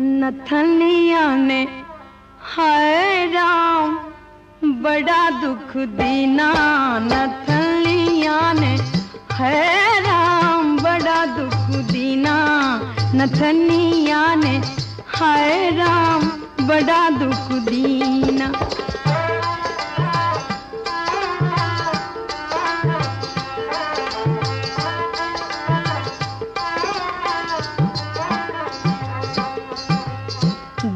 नथनिया ने हाय राम बड़ा दुख दीना। नथनिया ने हाय राम बड़ा दुख दीना। नथनिया ने हाय राम बड़ा दुख दीना।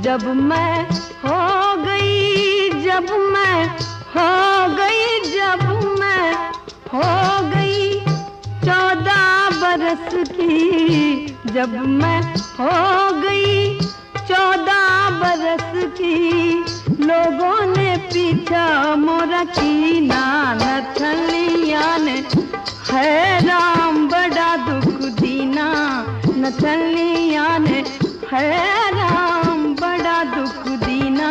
जब मैं हो गई, जब मैं हो गई, जब मैं हो गई 14 बरस की, जब मैं हो गई 14 बरस की, लोगों ने पीछा मोरा कीना। नथनिया ने है राम बड़ा दुख दीना। नथनिया ने है राम बड़ा दुख दीना।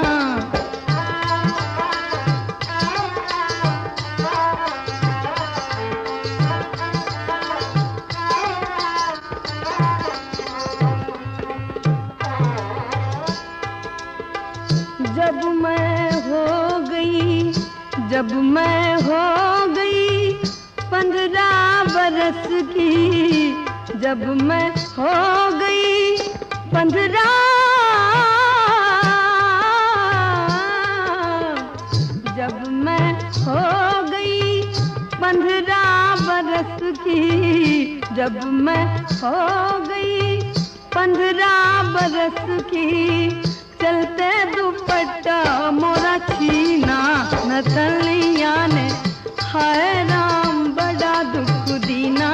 जब मैं हो गई, जब मैं हो गई 15 बरस की, जब मैं हो गई 15, जब मैं हो गई 15 बरस की, जब मैं हो गई 15 बरस की, चलते दुपट्टा मोरा छीना। नथनिया ने हाय राम बड़ा दुख दीना।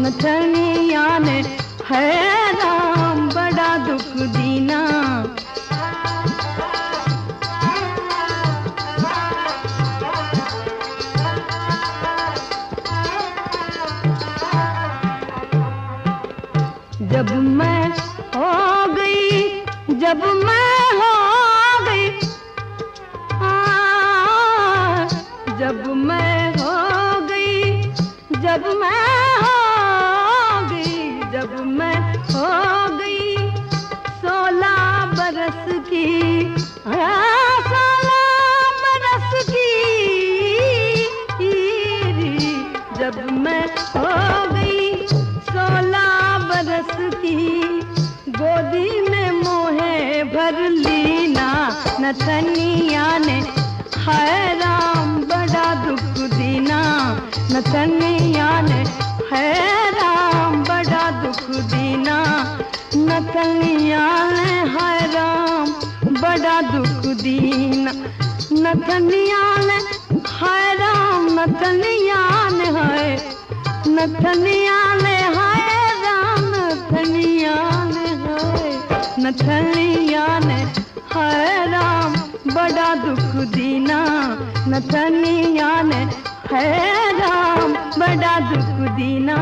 नथनिया ने हाय राम बड़ा दुख दीना। जब मैं हो गई, जब मैं हो गई, जब मैं हो गई, जब मैं हो गई, जब मैं हो गई 16 बरस की, 16 बरस की, जब मैं हो गई 16 बरस की, गोदी में मोहे भर लीना। नथनिया ने हाय राम बड़ा दुख दीना। नथनिया ने हाय राम बड़ा दुख दीना। नथनिया ने हाय राम बड़ा दुख दीना। नथनिया ने हाय राम, नथनिया ने हाय, नथनिया ने हाय राम, नथनिया ने हाय, नथनिया ने हाय राम बड़ा दुख दीना। नथनिया ने हाय राम बड़ा दुख दीना।